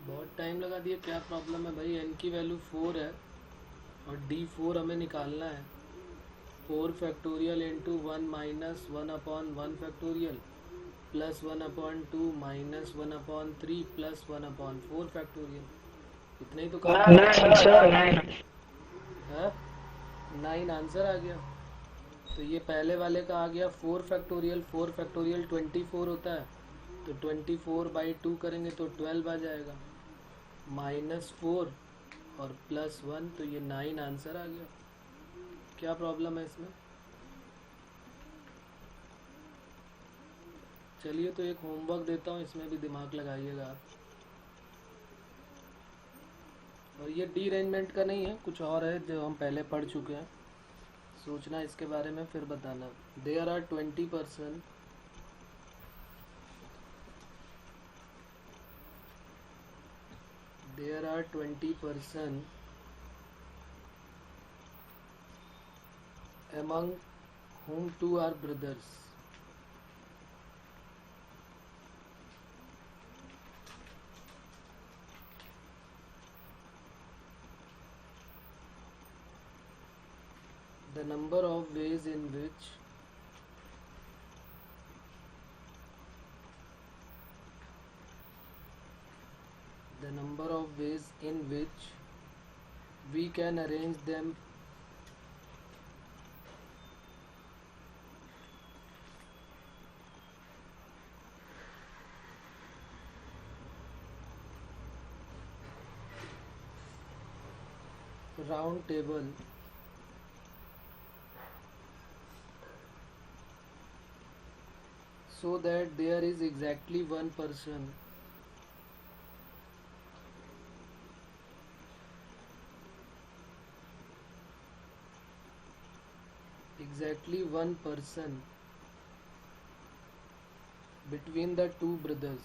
बहुत टाइम लगा दिया, क्या प्रॉब्लम है भाई? n की वैल्यू 4 है और d4 हमें निकालना है। 4 factorial into 1 minus 1/1 factorial plus 1/2 minus 1/3 plus 1/4 factorial. इतना ही तो काम है। 9 आंसर आ गया। तो ये पहले वाले का आ गया 4 फैक्टोरियल। 4 फैक्टोरियल 24 होता है, तो 24/2 करेंगे तो 12 आ जाएगा, -4 और +1, तो ये 9 आंसर आ गया। क्या प्रॉब्लम है इसमें? चलिए तो एक होमवर्क देता हूँ, इसमें भी दिमाग लगाइएगा आप। और ये रीअरेंजमेंट का नहीं है, कुछ और है जो हम पहले पढ़ चुके हैं। सोचना इसके बारे में फिर बताना। There are 20% there are 20% among whom 2 are brothers. The number of ways in which we can arrange them round table so that there is exactly one person between the two brothers.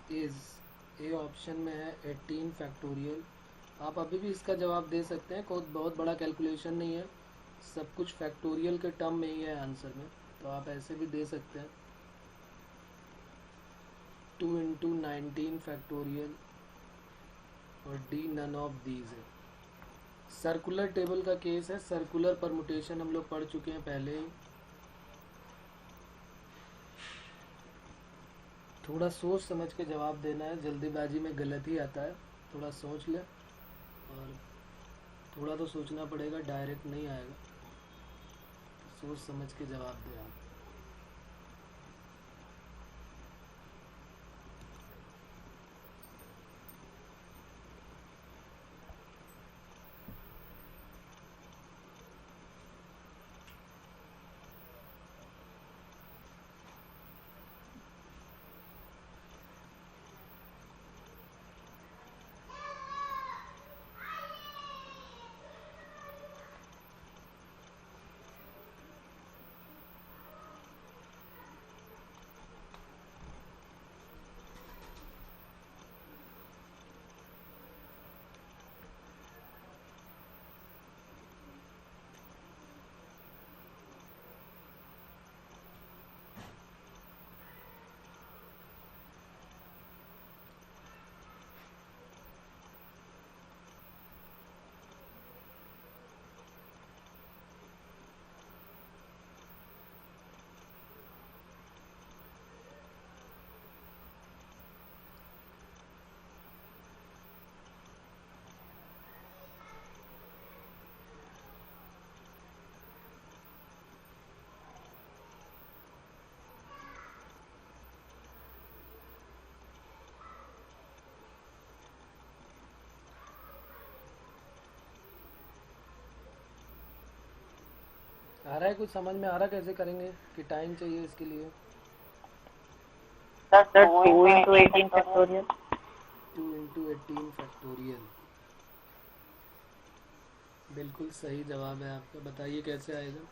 Is A option में है 18 factorial. आप अभी भी इसका जवाब दे सकते हैं, कोई बहुत बड़ा कैलकुलेशन नहीं है, सब कुछ फैक्टोरियल के टर्म में ही है आंसर में, तो आप ऐसे भी दे सकते हैं। 2 इंटू 19 फैक्टोरियल और डी नन ऑफ दीज है। सर्कुलर टेबल का केस है, सर्कुलर परमुटेशन हम लोग पढ़ चुके हैं पहले ही। थोड़ा सोच समझ के जवाब देना है, जल्दीबाजी में गलत ही आता है। थोड़ा सोच ले, और थोड़ा तो सोचना पड़ेगा, डायरेक्ट नहीं आएगा, सोच समझ के जवाब दे आप। आ रहा है कुछ समझ में आ रहा कैसे करेंगे कि टाइम चाहिए इसके लिए? Sir 2 into 18 factorial. 2 into 18 factorial बिल्कुल सही जवाब है आपका। बताइए कैसे आएगा?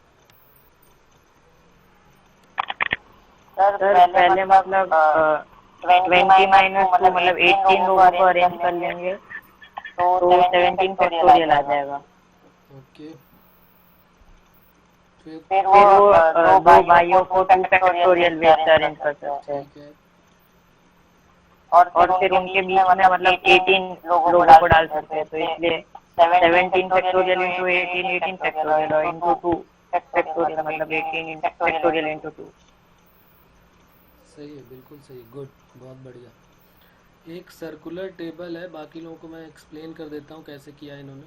सर पहले मतलब 20 माइनस 2 मतलब 18 लोगों को अरेंज कर लेंगे तो 17 फैक्टोरियल आ जाएगा। ओके, फिर फिर वो दो भाइयों को 2 फैक्टोरियल वेज से अरेंज कर सकते हैं। ठीक है, और फिर उनके बीच में मतलब 18 लोगों को डाल सकते हैं, तो इसलिए 17 फैक्टोरियल इंटू 18 18 फैक्टोरियल और इंटू 2 फैक्टोरियल मतलब 18 फैक्टोरियल इंटू 2। सही है, बिल्कुल सही, गुड, बहुत बढ़िया। एक सर्कुलर टेबल है, बाकी लोगों को मैं एक्सप्लेन कर देता हूँ कैसे किया है इन्होंने।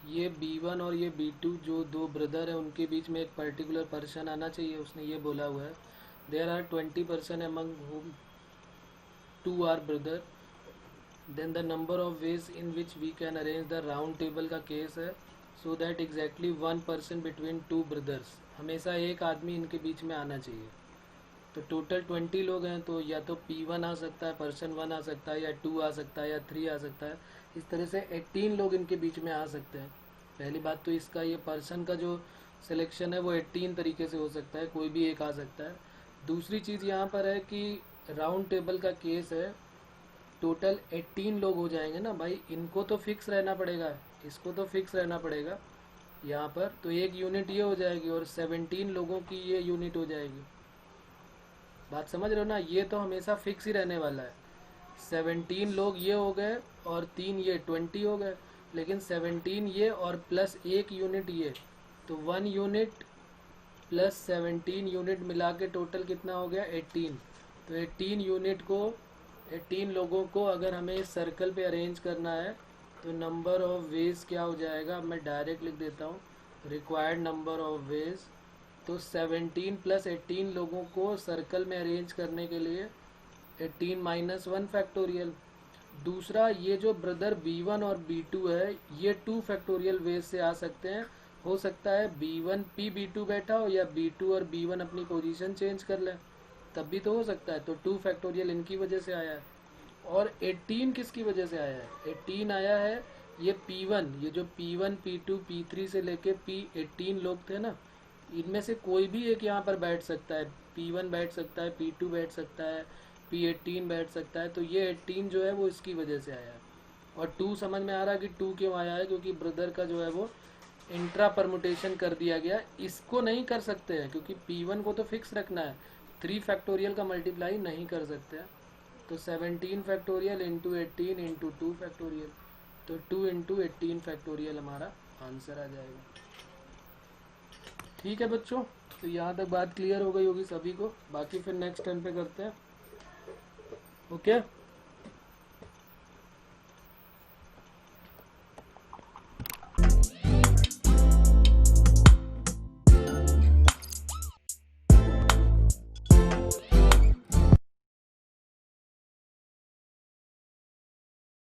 ये B1 और ये B2 जो दो ब्रदर है उनके बीच में एक पर्टिकुलर पर्सन आना चाहिए, उसने ये बोला हुआ है there are 20% among whom 2 are brother, then the number of ways in which we can arrange the round table का केस है, so that exactly 1 person between 2 brothers, हमेशा एक आदमी इनके बीच में आना चाहिए। तो टोटल 20 लोग हैं, तो या तो P1 आ सकता है, पर्सन 1 आ सकता है, या 2 आ सकता है, या 3 आ सकता है। इस तरह से 18 लोग इनके बीच में आ सकते हैं। पहली बात तो इसका ये पर्सन का जो सिलेक्शन है वो 18 तरीके से हो सकता है, कोई भी एक आ सकता है। दूसरी चीज़ यहाँ पर है कि राउंड टेबल का केस है, टोटल 18 लोग हो जाएंगे ना भाई, इनको तो फिक्स रहना पड़ेगा, इसको तो फिक्स रहना पड़ेगा यहाँ पर, तो एक यूनिट ये हो जाएगी और 17 लोगों की ये यूनिट हो जाएगी। बात समझ रहे हो ना? ये तो हमेशा फिक्स ही रहने वाला है। 17 लोग ये हो गए और 3 ये 20 हो गए, लेकिन 17 ये और प्लस एक यूनिट ये, तो 1 यूनिट प्लस 17 यूनिट मिला के टोटल कितना हो गया? 18। तो 18 यूनिट को, 18 लोगों को अगर हमें इस सर्कल पे अरेंज करना है तो नंबर ऑफ वेज क्या हो जाएगा? मैं डायरेक्ट लिख देता हूँ, रिक्वायर्ड नंबर ऑफ वेज। तो 17 प्लस 18 लोगों को सर्कल में अरेंज करने के लिए 18 माइनस 1 फैक्टोरियल। दूसरा, ये जो ब्रदर B1 और B2 है ये 2 फैक्टोरियल वेज से आ सकते हैं। हो सकता है B1 P B2 बैठा हो या B2 और B1 अपनी पोजीशन चेंज कर लें, तब भी तो हो सकता है। तो 2 फैक्टोरियल इनकी वजह से आया है। और 18 किसकी वजह से आया है? 18 आया है ये P1, ये जो P1 P2 P3 से लेके P18 लोग थे ना, इनमें से कोई भी एक यहाँ पर बैठ सकता है। P1 बैठ सकता है, P2 बैठ सकता है, P18 बैठ सकता है। तो ये 18 जो है वो इसकी वजह से आया है। और 2 समझ में आ रहा है कि 2 क्यों आया है? क्योंकि ब्रदर का जो है वो इंट्रा परमुटेशन कर दिया गया। इसको नहीं कर सकते हैं क्योंकि P1 को तो फिक्स रखना है, 3 फैक्टोरियल का मल्टीप्लाई नहीं कर सकते हैं। तो 17 फैक्टोरियल इंटू 18 इंटू 2 फैक्टोरियल, तो 2 इंटू 18 फैक्टोरियल हमारा आंसर आ जाएगा। ठीक है बच्चों, तो यहाँ तक बात क्लियर हो गई होगी सभी को, बाकी फिर नेक्स्ट टर्न पे करते हैं। ओके।